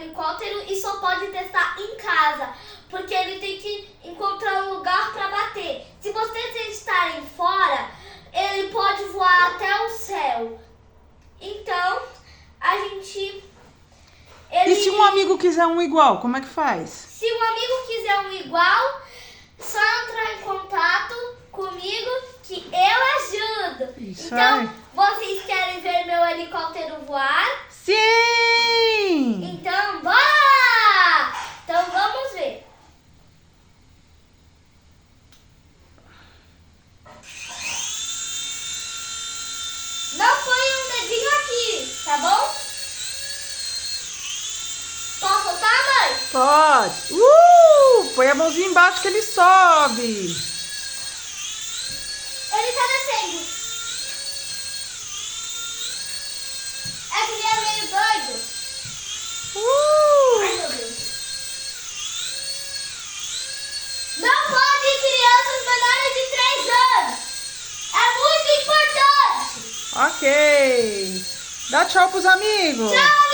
helicóptero e só pode testar em casa, porque ele tem que encontrar um lugar para bater. Se vocês estarem fora, ele pode voar até o céu. Então, a gente... E se um amigo quiser um igual, como é que faz? Se um amigo quiser um igual, só entrar em contato comigo que eu ajudo. Isso então, aí. vocês querem ver meu helicóptero voar? Sim! Então, bora! Então, vamos ver. Não põe um dedinho aqui, tá bom? Posso soltar, mãe? Pode. Põe a mãozinha embaixo que ele sobe. Ele tá descendo. É que ele é meio doido. Ai, meu Deus. Não pode crianças menores de 3 anos. É muito importante. Ok. Dá tchau pros amigos. Tchau.